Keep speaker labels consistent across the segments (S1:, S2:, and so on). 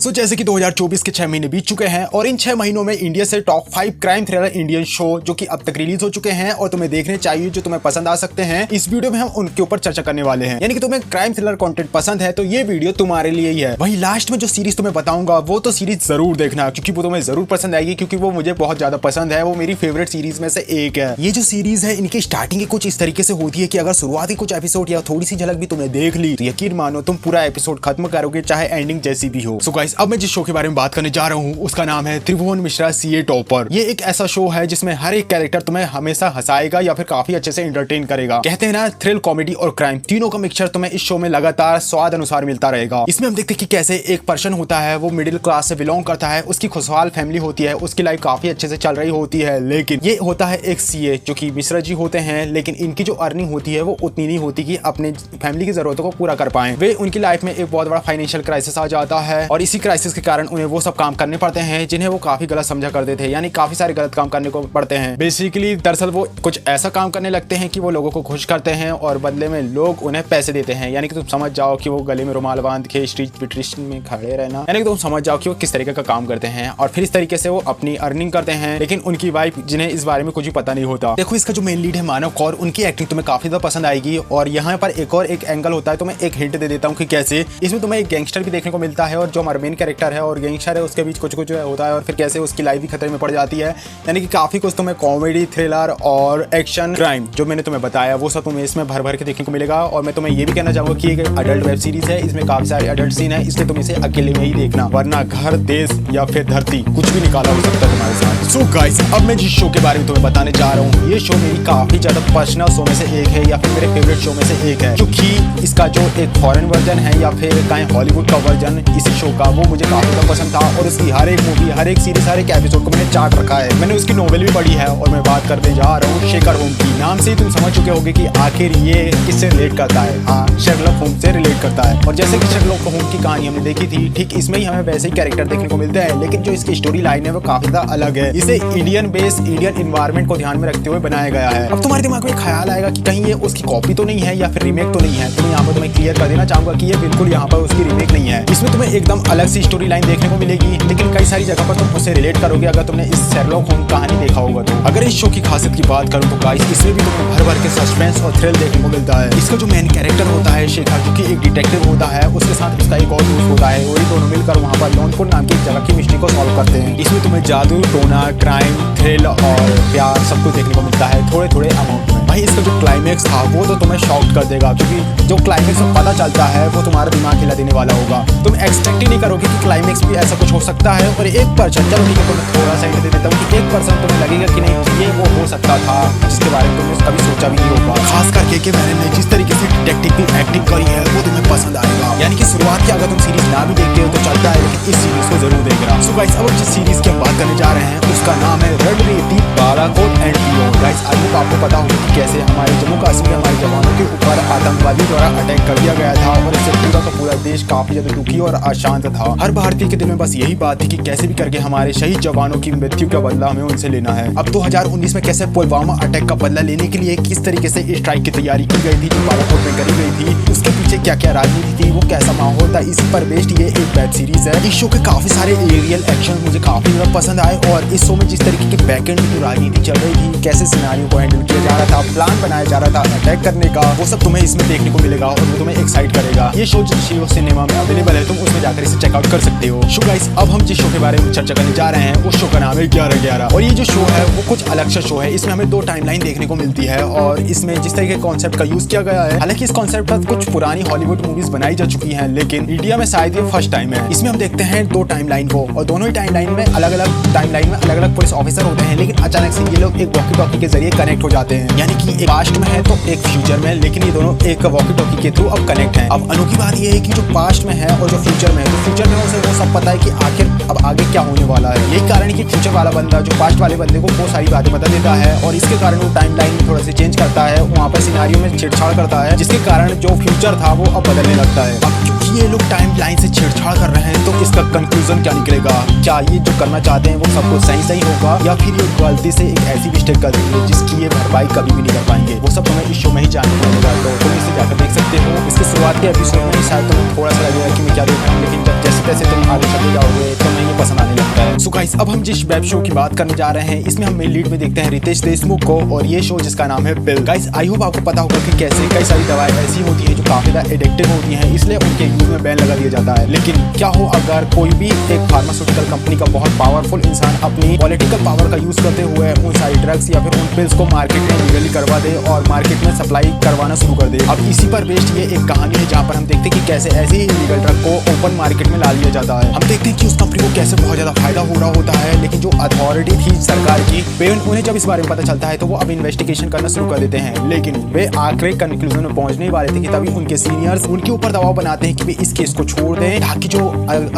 S1: जैसे कि 2024 के 6 महीने बीत चुके हैं और इन 6 महीनों में इंडिया से top 5 crime thriller Indian show जो कि अब तक रिलीज हो चुके हैं और तुम्हें देखने चाहिए, जो तुम्हें पसंद आ सकते हैं, इस वीडियो में हम उनके ऊपर चर्चा करने वाले हैं। यानी कि तुम्हें क्राइम थ्रिलर कंटेंट पसंद है तो ये वीडियो तुम्हारे लिए ही है। वहीं लास्ट में जो सीरीज तुम्हें बताऊंगा वो तो सीरीज जरूर देखना, क्योंकि वो तुम्हें जरूर पसंद आएगी, क्योंकि वो मुझे बहुत ज्यादा पसंद है। वो मेरी फेवरेट सीरीज में से एक है। ये जो सीरीज है इनकी स्टार्टिंग कुछ इस तरीके से होती है कि अगर शुरुआती कुछ एपिसोड या थोड़ी सी झलक भी तुमने देख ली तो यकीन मानो तुम पूरा एपिसोड खत्म करोगे, चाहे एंडिंग जैसी भी हो। सो गाइस, अब मैं जिस शो के बारे में बात करने जा रहा हूँ उसका नाम है त्रिभुवन मिश्रा सीए टॉपर। ये एक ऐसा शो है जिसमें हर एक कैरेक्टर तुम्हें हमेशा हंसाएगा या फिर काफी अच्छे से एंटरटेन करेगा। कहते हैं ना, थ्रिल, कॉमेडी और क्राइम तीनों का मिक्सचर तुम्हें इस शो में लगातार स्वाद अनुसार मिलता रहेगा। इसमें हम देखते हैं कि कैसे एक पर्सन होता है, वो मिडिल क्लास से बिलोंग करता है, उसकी खुशहाल फैमिली होती है, उसकी लाइफ काफी अच्छे से चल रही होती है, लेकिन ये होता है एक सीए जो कि मिश्रा जी होते हैं, लेकिन इनकी जो अर्निंग होती है वो उतनी नहीं होती कि अपने फैमिली की जरूरतों को पूरा कर पाए। वे उनकी लाइफ में एक बहुत बड़ा फाइनेंशियल क्राइसिस आ जाता है और इसी क्राइसिस के कारण उन्हें वो सब काम करने पड़ते हैं जिन्हें वो काफी गलत समझा करते थे, यानी काफी सारे गलत काम करने को पड़ते हैं। बेसिकली दरअसल वो कुछ ऐसा काम करने लगते हैं कि वो लोगों को खुश करते हैं और बदले में लोग उन्हें पैसे देते हैं। यानी कि तुम समझ जाओ कि वो गले में रुमाल बांध के स्ट्रीट पिट्रिशन में खड़े रहना, यानी कि तुम समझ जाओ कि वो किस तरीके का काम करते हैं और फिर इस तरीके से वो अपनी अर्निंग करते हैं, लेकिन उनकी वाइफ जिन्हें इस बारे में कुछ भी पता नहीं होता। देखो, इसका जो मेन लीड है मानव कौर, उनकी एक्टिंग तुम्हें काफी ज्यादा पसंद आएगी। और यहाँ पर एक एंगल होता है, तो मैं एक हिंट दे देता हूँ कि कैसे इसमें तुम्हें एक गैंगस्टर भी देखने को मिलता है और जो हमारा मेन कैरेक्टर है और गैंगस्टर है उसके बीच कुछ होता है और फिर कैसे उसकी लाइफ भी खतरे में पड़ जाती है। यानी कि काफी कुछ तुम्हें कॉमेडी, थ्रिलर और एक्शन, क्राइम जो मैंने तुम्हें बताया वो सब तुम्हें इसमें भर भर के देखने को मिलेगा। और मैं तुम्हें ये भी कहना चाहूंगा कि एक अडल्ट वेब सीरीज है, इसमें काफी सारे अडल्ट सीन है, इसलिए तुम इसे अकेले में ही देखना, वरना घर, देश या फिर धरती कुछ भी निकाला हो सकता है तुम्हारे साथ। सो गाइस, अब मैं जिस शो के बारे में तुम्हें बताने जा रहा हूँ, ये शो मेरी काफी ज्यादा पर्सनल शो में से एक है या फिर मेरे फेवरेट शो में से एक है, क्योंकि इसका जो एक फॉरेन वर्जन है या फिर कहीं हॉलीवुड का वर्जन इसी शो का, वो मुझे काफी ज्यादा पसंद था और उसकी हर एक मूवी, हर एक सीरीज, हर एक एपिसोड को मैंने चार्ट रखा है। मैंने उसकी नोवेल भी पढ़ी है और मैं बात करने जा रहा हूँ शेखर होम्स की। नाम से ही तुम समझ चुके होगे कि आखिर ये किससे रिलेट करता है। हाँ, शर्लॉक होम्स से रिलेट करता है। और जैसे कि शर्लॉक होम्स की कहानी हमने देखी थी, ठीक इसमें ही हमें वैसे ही कैरेक्टर देखने को मिलते हैं, लेकिन जो इसकी स्टोरी लाइन है वो काफी ज्यादा अलग है। इसे इंडियन बेस, इंडियन एनवायरनमेंट को ध्यान में रखते हुए बनाया गया है। अब तुम्हारे दिमाग में ख्याल आएगा कि कहीं ये उसकी कॉपी तो नहीं है या फिर रीमेक तो नहीं है, तो मैं यहाँ पर तुम्हें क्लियर कर देना चाहूंगा कि ये बिल्कुल यहाँ पर उसकी रीमेक नहीं है। इसमें तुम्हें एकदम अलग सी स्टोरी लाइन देखने को मिलेगी, लेकिन कई सारी जगह पर तुम उससे रिलेट करोगे अगर तुमने इस शेरलॉक होम्स कहानी देखा होगा तो। अगर इस शो की खासियत की बात करूं तो गाइस, इसमें भी तुम्हें भर भर के सस्पेंस और थ्रिल देखने को मिलता है। इसका जो मेन कैरेक्टर होता है शेखर, जो कि एक डिटेक्टिव होता है, उसके साथ उसका एक और दोस्त होता है, और ये दोनों मिलकर वहाँ पर लोनपुर नाम की एक जगह की मिस्ट्री को सॉल्व करते हैं। इसमें तुम्हें जादू, टोना, क्राइम, थ्रिल और प्यार सब कुछ देखने को मिलता है थोड़े थोड़े अमाउंट में। भाई, इसका जो क्लाइमेक्स था वो तो तुम्हें शॉक कर देगा, क्योंकि जो क्लाइमेक्स में पता चलता है वो तुम्हारा दिमाग हिला देने वाला होगा। तुम एक्सपेक्ट ही नहीं करोगे कि क्लाइमेक्स भी ऐसा कुछ हो सकता है। और एक पर्सन, चलो ठीक है, तुम्हें थोड़ा सा हिंट दे देता हूँ कि एक पर्सन तुम्हें लगेगा कि नहीं ये वो हो सकता था जिसके बारे में तुमने कभी सोचा भी नहीं होगा। खास करके कि मैंने जिस तरीके से डिटेक्टिव की एक्टिंग करी है वो तुम्हें पसंद आएगा। यानी कि शुरुआत की अगर तुम सीरीज ना भी देखते हो तो चलता है, लेकिन इस सीरीज को जरूर देख रहा। सो गाइस, अब जिस सीरीज की हम बात करने जा रहे हैं उसका नाम है रणनीति बालाकोट एंड पीओ। गाइस, आज तो आपको पता होगा कि कैसे हमारे जम्मू कश्मीर में हमारे जवानों के ऊपर आतंकवादी द्वारा अटैक कर दिया गया था और इससे पूरा का पूरा देश काफी ज्यादा दुखी और अशांत था। हर भारतीय के दिल में बस यही बात थी कि कैसे भी करके हमारे शहीद जवानों की मृत्यु का बदला हमें उनसे लेना है। अब 2019 में कैसे पुलवामा अटैक का बदला लेने के लिए किस तरीके से स्ट्राइक की तैयारी की गई थी जो बालाकोट में करी गई थी, उसके पीछे क्या क्या राजनीति थी, वो कैसा माहौल था, इस पर बेस्ड ये एक वेब सीरीज है। इस शो के काफी सारे एरियल एक्शन मुझे काफी ज्यादा पसंद आए और इस शो में जिस तरीके के बैकएंड की राजनीति चल रही थी, कैसे सिनेरियो को हैंडल किया जा रहा था, प्लान बनाया जा रहा था अटैक करने का, वो सब तुम्हें इसमें देखने को मिलेगा और वो तुम्हें एक्साइट करेगा। ये शो जियो सिनेमा में अवेलेबल है, तुम उसमें जाकर इसे चेकआउट कर सकते हो। सो गाइस, अब हम जिस शो के बारे में चर्चा करने जा रहे हैं उस शो का नाम है 11-11 और ये जो शो है वो कुछ अलग सा शो है। इसमें हमें 2 टाइमलाइन देखने को मिलती है और इसमें जिस तरीके के कॉन्सेप्ट का यूज किया गया है, हालांकि इस कॉन्सेप्ट पर कुछ पुरानी हॉलीवुड मूवीज बनाई जा चुकी हैं, लेकिन इंडिया में शायद ये फर्स्ट टाइम है। इसमें हम देखते हैं 2 टाइमलाइन को और दोनों ही टाइमलाइन में अलग अलग पुलिस ऑफिसर होते हैं, लेकिन अचानक से ये लोग एक वॉकी टॉकी के जरिए कनेक्ट हो जाते हैं। यानी कि एक पास्ट में है तो एक फ्यूचर में, लेकिन ये दोनों एक वॉकी टॉकी के थ्रू अब कनेक्ट हैं। अब अनोखी बात ये है कि जो पास्ट में है और जो फ्यूचर में है, तो फ्यूचर में उसे वो सब पता है कि आखिर अब आगे क्या होने वाला है। यही कारण है कि फ्यूचर वाला बंदा जो पास्ट वाले बंदे को वो सारी बातें बता देता है और इसके कारण वो टाइमलाइन में थोड़ा सा चेंज करता है, वहाँ पर सिनेरियो में छेड़छाड़ करता है, जिसके कारण जो फ्यूचर था वो अब बदलने लगता है। अब क्योंकि ये लोग टाइम लाइन से छेड़छाड़ कर रहे हैं, तो इसका कंक्लूजन क्या निकलेगा? क्या ये जो करना चाहते हैं वो सब कुछ सही होगा, या फिर ये गलती से एक ऐसी मिस्टेक कर देंगे जिसकी ये भरपाई कभी भी नहीं कर पाएंगे? वो सब तुम्हें इस शो में ही जानने को मिलेगा, तो तुम इसे जाकर देख सकते हो। इसके शुरुआत के एपिसोड में ही शायद तुम्हें थोड़ा सा लगेगा कि मैं क्या देख रहा हूँ, लेकिन जब जैसे तैसे तुम आगे चले जाओगे तो तुम्हें ये पसंद आने लगता है। सो गाइस, अब हम जिस वेब शो की बात करने जा रहे हैं, इसमें हम मेन लीड में देखते हैं रितेश देशमुख को, और ये शो जिसका नाम है पिल। गाइस, आई होप आपको पता होगा कि कैसे कई सारी दवाएं ऐसी होती हैं जो काफी ज्यादा एडिक्टिव होती हैं, इसलिए उनके यूज में बैन लगा दिया जाता है। लेकिन क्या हो अगर कोई भी एक फार्मास्यूटिकल कंपनी का बहुत पावरफुल इंसान अपनी पॉलिटिकल पावर का यूज करते हुए उन सारी ड्रग्स या फिर उन पिल्स को मार्केट में लीगली करवा दे और मार्केट में सप्लाई करवाना शुरू कर दे। अब इसी पर बेस्ड ये एक कहानी है जहाँ पर हम देखते हैं कि कैसे ऐसे ही इलीगल ड्रग को ओपन मार्केट में ला लिया जाता है। हम देखते हैं कि उस कंपनी को कैसे बहुत ज्यादा फायदा हो रहा होता है, लेकिन जो अथॉरिटी थी सरकार की, उन्हें जब इस बारे में पता चलता है तो वो अब इन्वेस्टिगेशन करना शुरू कर देते हैं। लेकिन वे आखिरी कंक्लूजन में पहुंचने वाले थे कि तभी उनके सीनियर्स उनके ऊपर दबाव बनाते हैं कि वे इस केस को छोड़ दें ताकि जो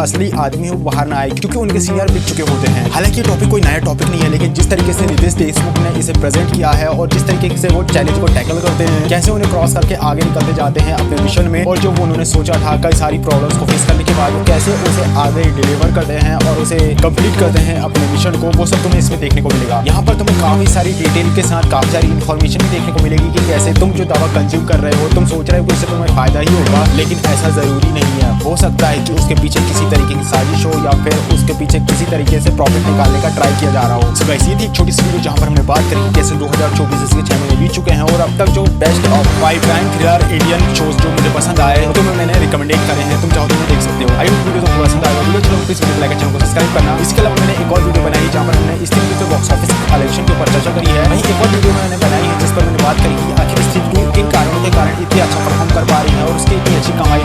S1: असली आदमी है वो बाहर ना आए, क्योंकि उनके सीनियर बिक चुके होते हैं। हालांकि ये टॉपिक कोई नया टॉपिक नहीं है, लेकिन जिस तरीके से रितेश देशमुख ने इसे प्रेजेंट किया है और जिस तरीके से वो चैलेंज को टैकल करते हैं, कैसे उन्हें क्रॉस करके आगे निकलते जाते हैं अपने मिशन में, और जो उन्होंने सोचा था कई सारी प्रॉब्लम्स को फेस करने के बाद वो कैसे उसे आगे डिलीवर करते हैं और उसे कंप्लीट करते हैं अपने मिशन को, वो सब तुम्हें इसमें देखने को मिलेगा। यहाँ पर तुम्हें काफी सारी डिटेल के साथ काफी सारी इन्फॉर्मेशन भी देखने को मिलेगी कि कैसे तुम जो दवा कंज्यूम कर रहे हो, तुम सोच रहे हो कि उससे तुम्हें फायदा ही होगा, लेकिन ऐसा जरूरी नहीं है। हो सकता है कि उसके पीछे किसी तरीके की साजिश हो या फिर उसके पीछे किसी तरीके से प्रॉफिट निकालने का ट्राई किया जा रहा हो। सो गाइस, ये थी एक छोटी सी वीडियो जहाँ पर हमने बात करी कैसे 2024 इसके 6 महीने बीत चुके हैं और अब तक जो best of 5 crime thriller Indian shows जो मुझे पसंद आए तो मैंने रिकमेंडेड करे हैं, तुम चाहो तो देख सकते हो। आई होप वीडियो तुमको पसंद आएगा। वीडियो चलो प्लीज वीडियो लाइक, चैनल को सब्सक्राइब करना। इसके अलावा मैंने एक और वीडियो बनाई जहाँ पर हमने इस तरीके से बॉक्स ऑफिस कलेक्शन के ऊपर चर्चा करी है। वहीं एक और वीडियो मैंने बनाई है जिस पर मैंने बात करी कि आखिर स्ट्रीट 2 किन कारणों के कारण इतनी अच्छा परफॉर्म कर पा रही है और उसकी इतनी अच्छी कमाई